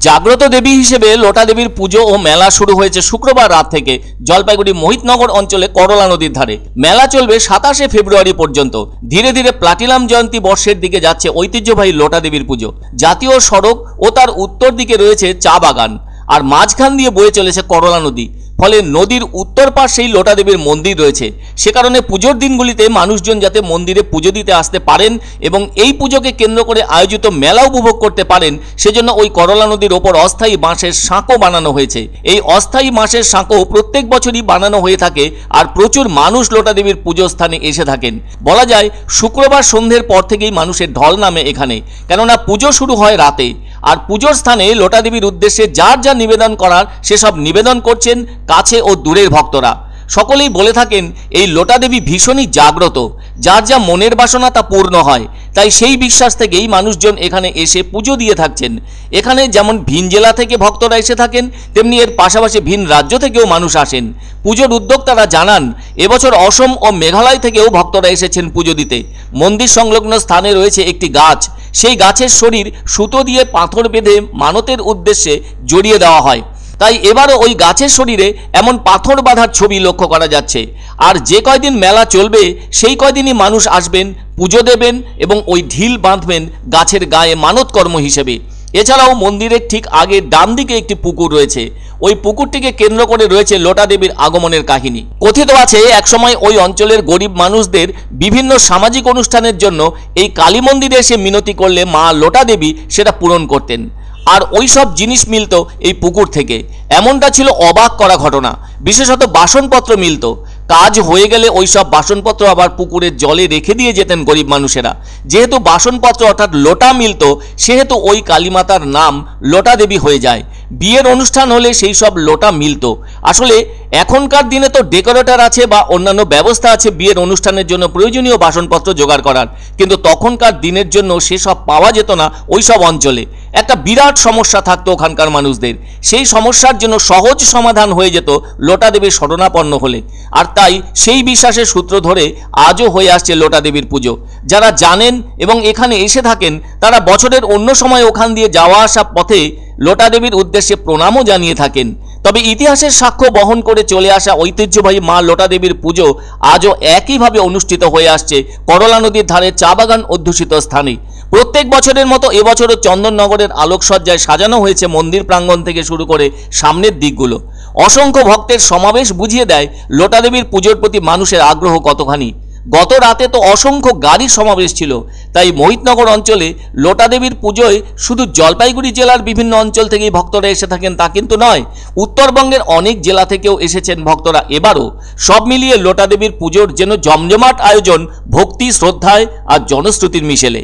জাগ্রত দেবী হিসেবে লোটা দেবীর পুজো ও মেলা শুরু হয়েছে শুক্রবার রাত থেকে জলপাইগুড়ি মোহিতনগর অঞ্চলে করলা নদীর ধারে। মেলা চলবে 27শে ফেব্রুয়ারি পর্যন্ত। ধীরে ধীরে প্লাটিনাম জয়ন্তী বর্ষের দিকে যাচ্ছে ঐতিহ্যবাহী লোটা দেবীর পুজো। জাতীয় সড়ক ও তার উত্তর দিকে রয়েছে চা বাগান, আর মাঝখান দিয়ে বয়ে চলেছে করলা নদী। ফলে নদীর উত্তর পাশেই লোটা দেবীর মন্দির রয়েছে। সে কারণে পুজোর দিনগুলিতে মানুষজন যাতে মন্দিরে পুজো দিতে আসতে পারেন এবং এই পুজোকে কেন্দ্র করে আয়োজিত মেলা উপভোগ করতে পারেন, সেজন্য ওই করলা নদীর ওপর অস্থায়ী বাঁশের সাঁকো বানানো হয়েছে। এই অস্থায়ী বাঁশের সাঁকো প্রত্যেক বছরই বানানো হয়ে থাকে, আর প্রচুর মানুষ লোটা দেবীর পুজো স্থানে এসে থাকেন। বলা যায় শুক্রবার সন্ধ্যের পর থেকেই মানুষের ঢল নামে এখানে, কেননা পুজো শুরু হয় রাতে। আর পুজোর স্থানে লোটা দেবীর উদ্দেশ্যে যার যা নিবেদন করার সেসব নিবেদন করছেন কাছে ও দূরের ভক্তরা। সকলেই বলে থাকেন এই লোটা দেবী ভীষণই জাগ্রত, যার যা মনের বাসনা তা পূর্ণ হয়। তাই সেই বিশ্বাস থেকেই মানুষজন এখানে এসে পুজো দিয়ে থাকছেন। এখানে যেমন ভিন জেলা থেকে ভক্তরা এসে থাকেন, তেমনি এর পাশাপাশি ভিন রাজ্য থেকেও মানুষ আসেন। পুজোর উদ্যোক্তারা জানান এবছর অসম ও মেঘালয় থেকেও ভক্তরা এসেছেন পুজো দিতে। মন্দির সংলগ্ন স্থানে রয়েছে একটি গাছ, সেই গাছের শরীর সুতো দিয়ে পাথর বেঁধে মানতের উদ্দেশ্যে জড়িয়ে দেওয়া হয়। তাই এবারও ওই গাছের শরীরে এমন পাথর বাঁধার ছবি লক্ষ্য করা যাচ্ছে। আর যে কয়দিন মেলা চলবে সেই কয়দিনই মানুষ আসবেন, পুজো দেবেন এবং ওই ঢিল বাঁধবেন গাছের গায়ে মানত কর্ম হিসেবে। এছাড়াও মন্দিরের ঠিক আগে ডান দিকে একটি পুকুর রয়েছে। ওই পুকুরটিকে কেন্দ্র করে রয়েছে লোটা দেবীর আগমনের কাহিনী। কথিত আছে একসময় ওই অঞ্চলের গরিব মানুষদের বিভিন্ন সামাজিক অনুষ্ঠানের জন্য এই কালী মন্দিরে এসে মিনতি করলে মা লোটা দেবী সেটা পূরণ করতেন, আর ওই সব জিনিস মিলত এই পুকুর থেকে। এমনটা ছিল অবাক করা ঘটনা। বিশেষত বাসনপত্র মিলত। কাজ হয়ে গেলে ওই সব বাসনপত্র আবার পুকুরের জলে রেখে দিয়ে যেতেন গরিব মানুষেরা। যেহেতু বাসনপত্র অর্থাৎ লোটা মিলত, সেহেতু ওই কালীমাতার নাম লোটা দেবী হয়ে যায়। বিয়ের অনুষ্ঠান হলে সেই সব লোটা মিলত। আসলে এখনকার দিনে তো ডেকোরেটর আছে বা অন্যান্য ব্যবস্থা আছে বিয়ের অনুষ্ঠানের জন্য প্রয়োজনীয় বাসনপত্র জোগাড় করার, কিন্তু তখনকার দিনের জন্য সেসব পাওয়া যেত না ওই সব অঞ্চলে। একটা বিরাট সমস্যা থাকতো ওখানকার মানুষদের। সেই সমস্যার জন্য সহজ সমাধান হয়ে যেত লোটা দেবীর শরণাপন্ন হলে। আর তাই সেই বিশ্বাসের সূত্র ধরে আজও হয়ে আসছে লোটা দেবীর পুজো। যারা জানেন এবং এখানে এসে থাকেন তারা বছরের অন্য সময় ওখান দিয়ে যাওয়া আসা পথে লোটা দেবীর উদ্দেশ্যে প্রণামও জানিয়ে থাকেন। তবে ইতিহাসের সাক্ষ্য বহন করে চলে আসা ঐতিহ্যবাহী মা লোটা দেবীর পুজো আজও একইভাবে অনুষ্ঠিত হয়ে আসছে করলা নদীর ধারে চা বাগান অধ্যুষিত স্থানে। প্রত্যেক বছরের মতো এবছরও চন্দননগরের আলোকসজ্জায় সাজানো হয়েছে মন্দির প্রাঙ্গণ থেকে শুরু করে সামনের দিকগুলো। অসংখ্য ভক্তের সমাবেশ বুঝিয়ে দেয় লোটা দেবীর পুজোর প্রতি মানুষের আগ্রহ কতখানি। গত রাতে তো অসংখ্য গাড়ির সমাবেশ ছিল। তাই মোহিতনগর অঞ্চলে লোটা দেবীর পুজোয় শুধু জলপাইগুড়ি জেলার বিভিন্ন অঞ্চল থেকেই ভক্তরা এসে থাকেন তা কিন্তু নয়, উত্তরবঙ্গের অনেক জেলা থেকেও এসেছেন ভক্তরা এবারও। সব মিলিয়ে লোটা দেবীর পুজোর যেন জমজমাট আয়োজন, ভক্তি, শ্রদ্ধায় আর জনশ্রুতির মিশেলে।